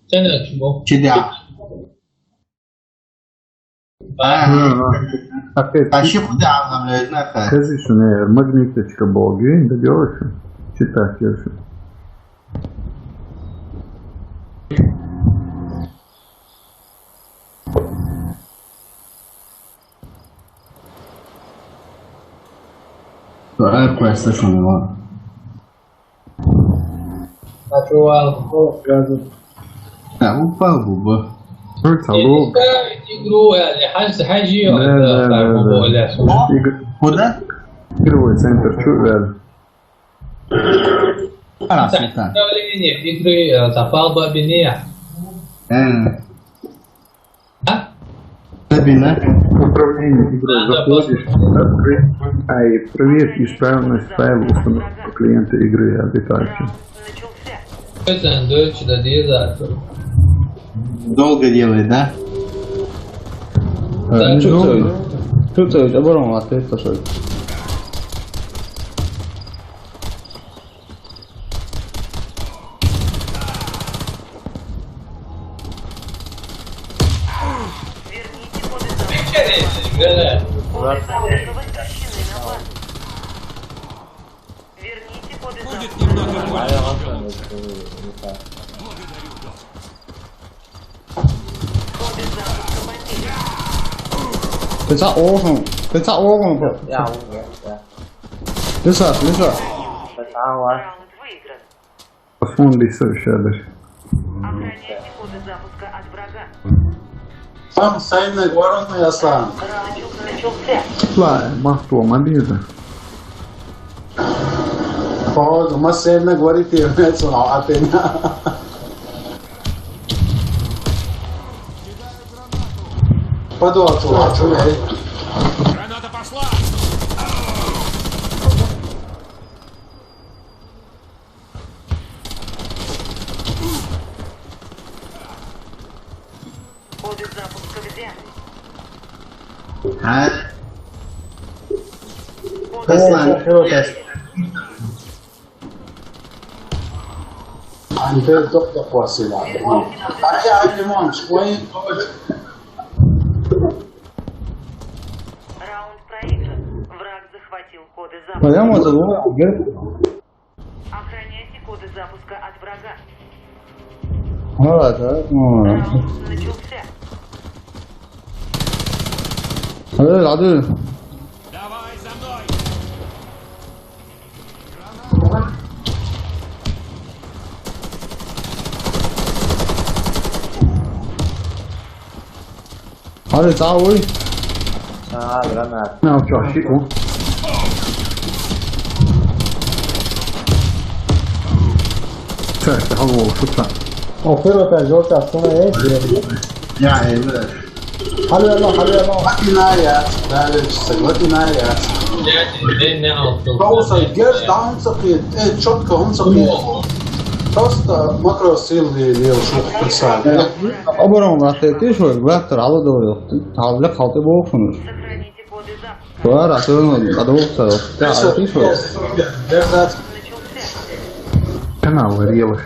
真的直播。去掉。Ошибка, знаете. Скажи, что магниточка Боги, добьешься? Читать если. Questa sono. Faccio altro. Un po'. Салон. Игру, حاجي Куда? Игровой центр, чувствую. Управление игры запал бабине. Бабина? Управление игрой заходишь, открыть, и проверь исправность файла установки клиента игры обитающей. Долго делает, да? Чувствую, оборон, а ты что? Ты за огонь, Я Лиса. Фон Лиса сейчас. Охраняйте коды запуска от врага. Там сайна горный Аслан. Lá, matou uma lisa. Pode, uma cena agora e tem, né? Só a pena. Pode o outro lado, né? Граната пошла! Коды запуска взяты. Аслан. Ante toda possibilidade. Aí, irmãos, põe. Раунд проигран. Враг захватил коды запуска. Прямо за Охраняйте коды запуска от врага. Раунд начался. 아들. Давай за мной! 아들 싸우이. Não, tio, Chico. Certo, rolou, chuta. 오페로타 좋다. 손에 Já é, velho. 할래라. Maquinária, velho. Maquinária. Pausa, gers down сапит. Четко он сапит. Просто макросилы лил шут присад. оборон, а ты что, вектор алодо. алда халты бофунуш. Сохраните коды запуска. Твара, ты адовса. Ты что? Verdade. Canal, Ariela.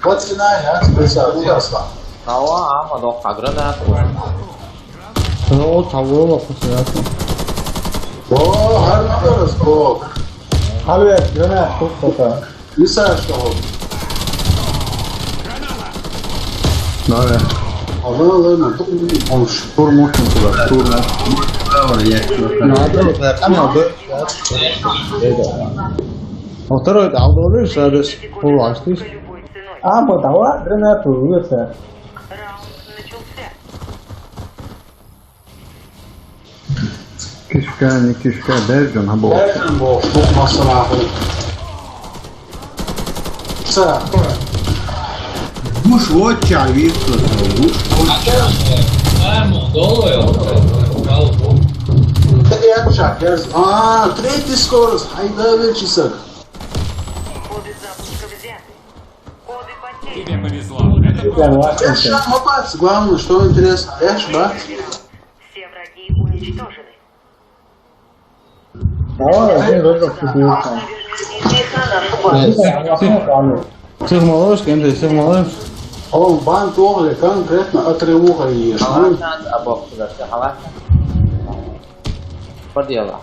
Maquinária, присад. Ясно. 저 잡으러 갔어요. О, harika skok. 할래, 그러나 좋다. Misal что? Давай. Ладно, тут он Штурм туда, штурм. 나도 까마도. 어떠러 나도를 서비스 보러 왔지. Любой ценой. 뭐 나와? 그러나 보였어. Раунд начался. Кишка, дежа на бок. Бог, масса нахуй. Все. Душ вот чавит, душ вот третий скорость, айда вечесок. Коды запуска взяты. Коды потеряны. Тебе повезло. Это Мопац, главное, что интересно, эш, да? Все враги уничтожены. 나와, 이제 너도 Верните их на нашу базу. Сигмалош, кенде сигмалош. Он бан тоже конкретно отрывуха ешь. Hawasan above sudah ke Hawasan. Có điều là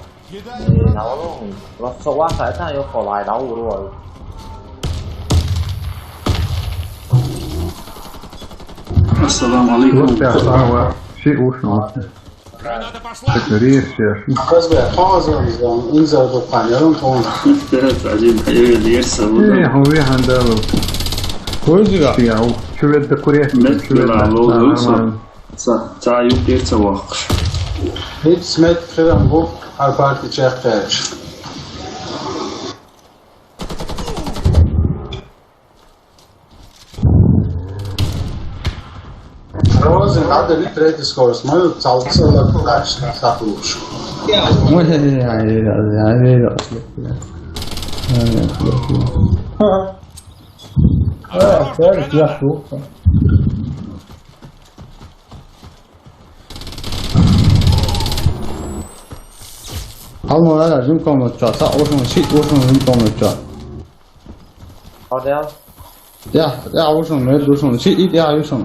nó sâu quá phải ta yêu khổ lại đấu rồi. Ассаламу Вот алейкум. я сама ши ушно. Граната пошла! Так резче. Казбе, хазамыздан инзарда панерон тон. ايه هو هندالو Koyucuga. فيها شو بدك كوريك Hiç smet kıram bu parti çekter. Розен надо ли третий скорость, мою цалцела дальше сатуш. Almalar rým komnatça, sa ošon shit ošon rým komnatça. Có đeo. Ja ošon med ošon shit it ja ošon.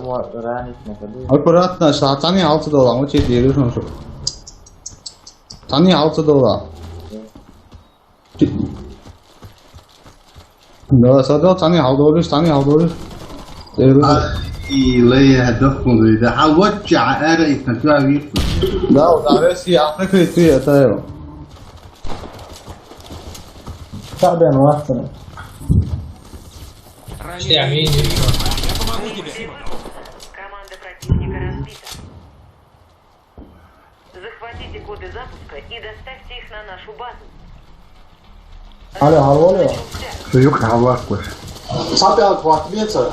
Umar Rani ne kadar. Akkuratna sa tani $6 mu çet yeri ošon şu. Tani $6. Da sada tani $6. ليه هدفكم ده هوجع ارقي تنفع بيكم Da o da resi Afrika tu ya tayo. تعبان واحسن. Штямин еще. Я помогу тебе! Команда противника разбита. Захватите коды запуска и доставьте их на нашу базу. Алло, алло. سيوك عواقوش Sabel kvatmica,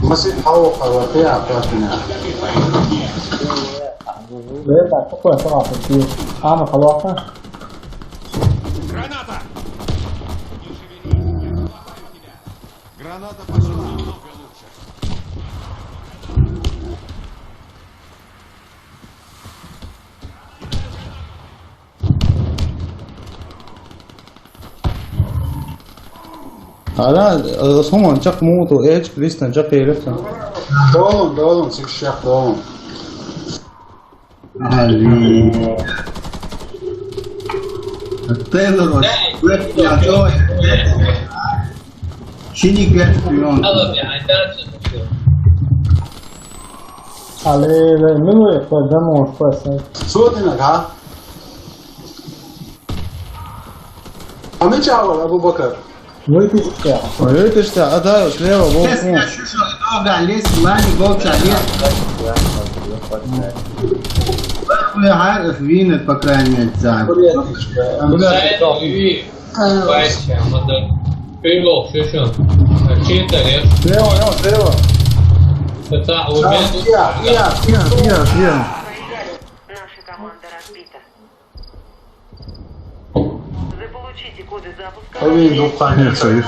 masih hawa khawatia kvatmina. ليه بعد تقوى سرعة في الكيل. أعمل خلاصة. Граната! Граната пошла! Намного лучше! Ara someone çak moto edge Kristen çak yeriften. Dolun, sıkışacak dolun. الطير يا جوي شنو قاعد تقولون طلب يعني ثلاث Ale منو يقوى دمو شوية. Sudinak ha? Amici awal Abu Bakar. ويتي الساعة. Öyle işte ada sleva bu. تسمع شو شو الدوغ عليه ماني قوتش عليه ولا عارف مين الفكراني الزعم Сайт и Вася, надо перелог, что? Чей-то лес. Sleva. Это у меня тут... Ya. Наша команда разбита. Заполучите коды запуска. Ovim dukkanjaca. Нет,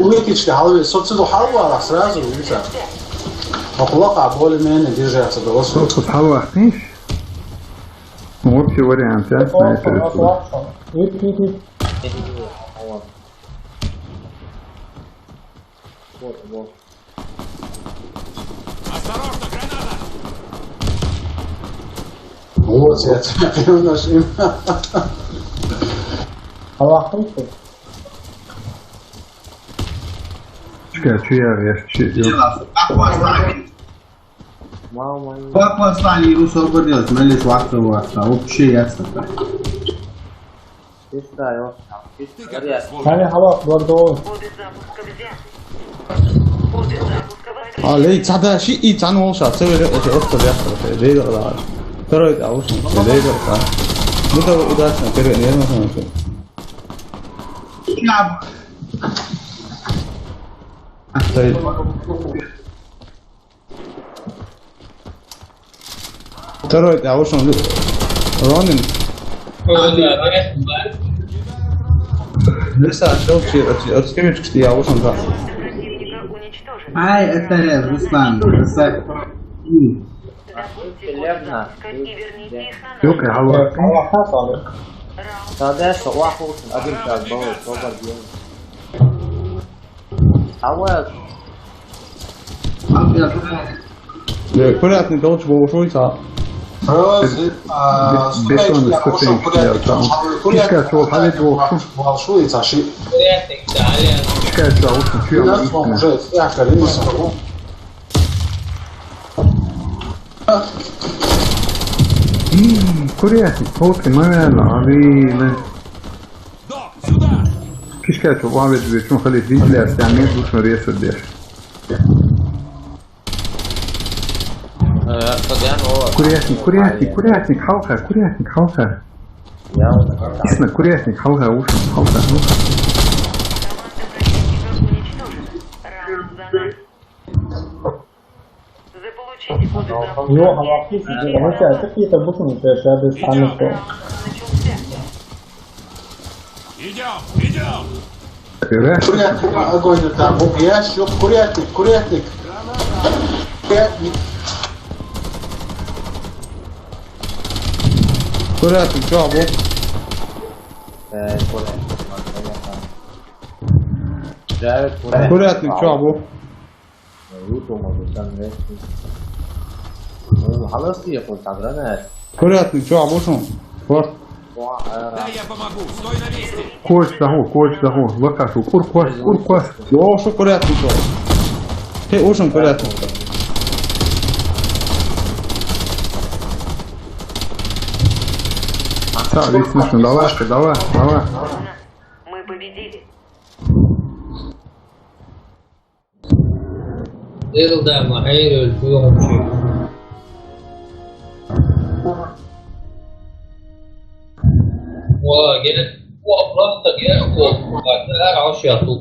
Umjetničke halve, socijalno halva srazu ulica. Оплака более-менее держаться до вас. Просто тхалахтиш. Ну, общий вариант, а? واحسن. ويتي. Осторожно, граната! Вот, я тебе наш имя. خلاص. Шкачу я вещи. Как послали его освободилось, мэлис вахта вообще ясно. يعني خلاص برضه. Коды запуска взяты. Коды запуска в Ali cada și i țan olsa, să vede ce osta de asta, de la. Pero uite, auzi, de la. Nu te udați, că ne nu sunt. Stai. Pero uite, auzi, Ronin, lista așa și răscrieți că știi, auzi, da. противника уничтожен. Ай, это Руслан. Доставьте коды запуска и верните их на нашу Yok ya Allah. خلاص عليك. Раунд ده شو واحد قبل كذا صوبر بيوم حاول Kuriatnik daudz būs ulicā. Izskaidro, halidokšu. Kuriatnik Itālijā. Izskaidro, Kuriatnik, kaut man vēlā, vīle. Док, сюда! Izskaidro, vāvedvies, un halid izlēs, jā, nebūs no riesardies. Kuriatnik, halkā. Isna, kuriatnik, halkā, ušam. Заполучите подзапуск. У него головки сидели, ну что, какие-то буквы, я бы сами что. Идем! Kuriatnik, огонь там, ящик, kuriatnik. Kuriatnik. Kuriatnik čobu. Kuriatnik čobu. Kuriatnik čobu šum. Kur? Да, я помогу! Стой на месте! Koč dahu, vakašu, kur koš? Jošu kuriatnik čobu. Te ušam kuriatnik. Tā, viss nešam, davai. Мы победили. Ilda معايير الفيهم شيء. وجاء وأفراد جاء وبعد 10 خطوط